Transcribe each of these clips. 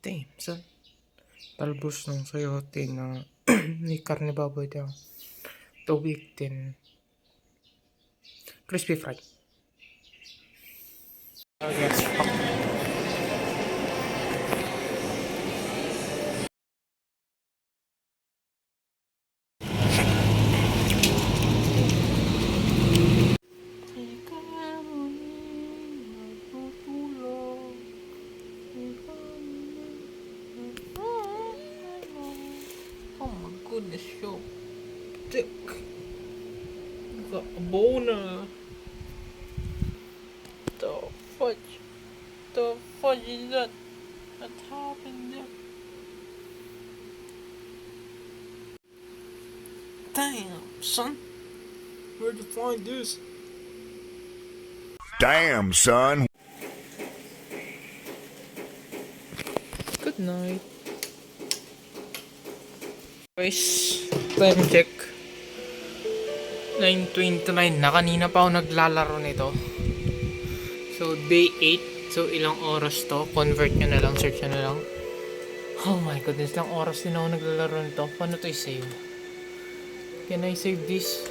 Damn, son. Talbos ng sayote na may karne baboy daw. Tubig din. Crispy fry. Oh yes. Oh my goodness, so thick. Got a boner. The fudge. The fudge is that? What's happened there? Damn, son. Where'd you find this? Damn, son. Good night. Guys, time check. 9:29 na. Kanina pa ako naglalaro nito. So, day 8. So, ilang oras to? Convert nyo na lang. Search nyo na lang. Oh my goodness. Ilang oras din ako naglalaro nito. Paano to i-save? Can I save this?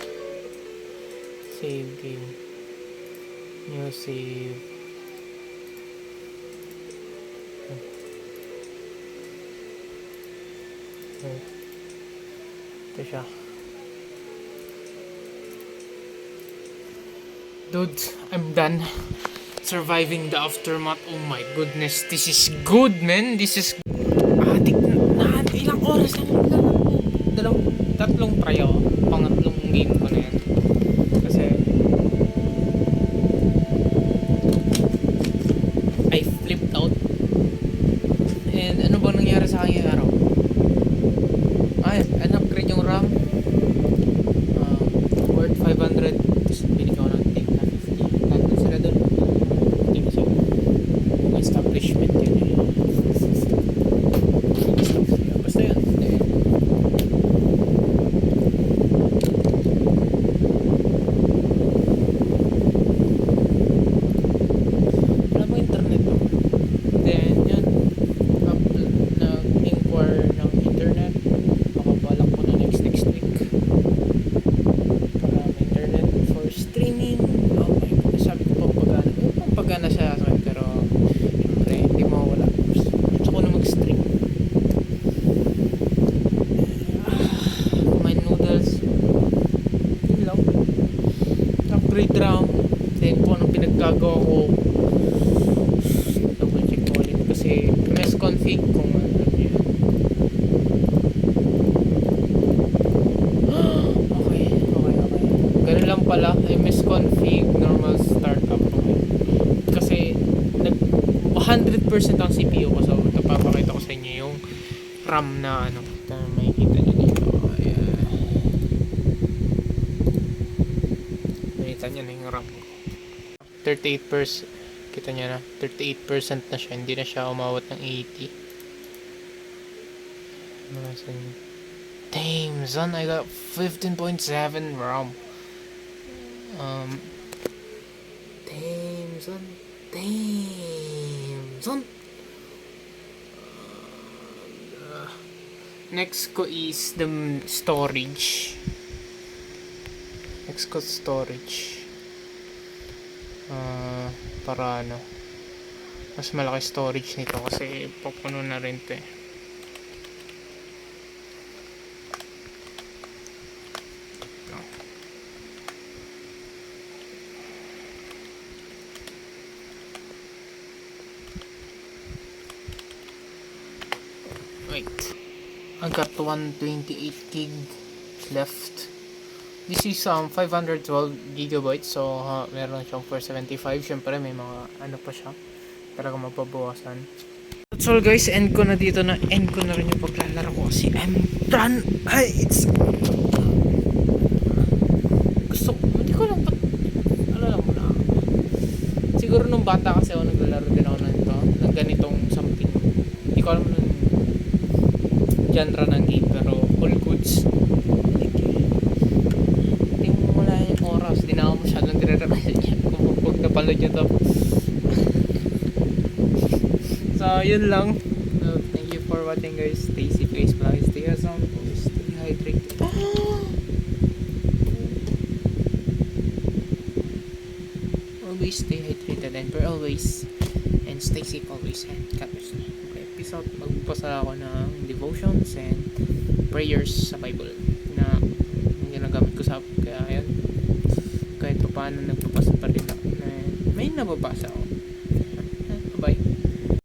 Save game. New save. Ito siya. Dude, I'm done surviving the aftermath. Oh my goodness, this is good, man. This is adik na ilang oras lang. Tatlong try ako. Pangatlong game ko na yan. Kasi I flipped out. And ano ba nangyari sa akin yung araw? Ay, upgrade yung RAM. Worth 500. Tapos bili ko ng take na 50. Nandun sila dun. Hindi na siya. Yung establishment yun eh. Basta yun. Wala mo internet to. Then yun. Nag-inquire ng internet. Makabalak ko na next week. Internet for streaming. Oh my God, sabi ko pagana siya sa akin, pero syempre hindi mawala. Gusto ko na mag-stream. Kumain noodles. Yun lang. Upgrade RAM. Then kung anong pinaggagawa ko, double check ko ulit kasi MS config kung ano yun. Okay. Ganun lang pala, MS config, normal startup. Kasi 100% ang CPU ko, so napapakita ko sa inyo yung RAM na ano, makikita nyo dito. Ayan. Makikita nyo na yung RAM ko. 38%, kita nyo na, 38% na siya, hindi na siya umawat ng 80. Damn, son, I got 15.7 RAM. Damn, son. Next ko is the storage. Para ano, mas malaki storage nito kasi pupuno na rin to eh. Wait, I got 128 gig left. This is 512 gigabytes, so meron siyang 475. Syempre may mga ano pa siya, talaga mapabawasan. That's all guys, end ko na rin yung paglalaro ko kasi I'm done. It's hindi ko lang ano lang muna. Siguro nung bata kasi ako naglalaro din ako ng ganitong something. Hindi ko alam nung genre ng game, pero all goods. Hindi mo wala yung oras, di na ako masyadong dire-revisit yan kung napanood nyo to. So yun lang, So, thank you for watching guys. Stay safe guys. Please stay awesome. Stay hydrated. Always stay hydrated and for always. And stay safe always. And God bless. Okay, peace out. Magbasa ako ng devotions and prayers sa Bible na ginagamit ko sa kaya yun. Kahit pa paano nagpapasa pa rin ako. May nababasa ako.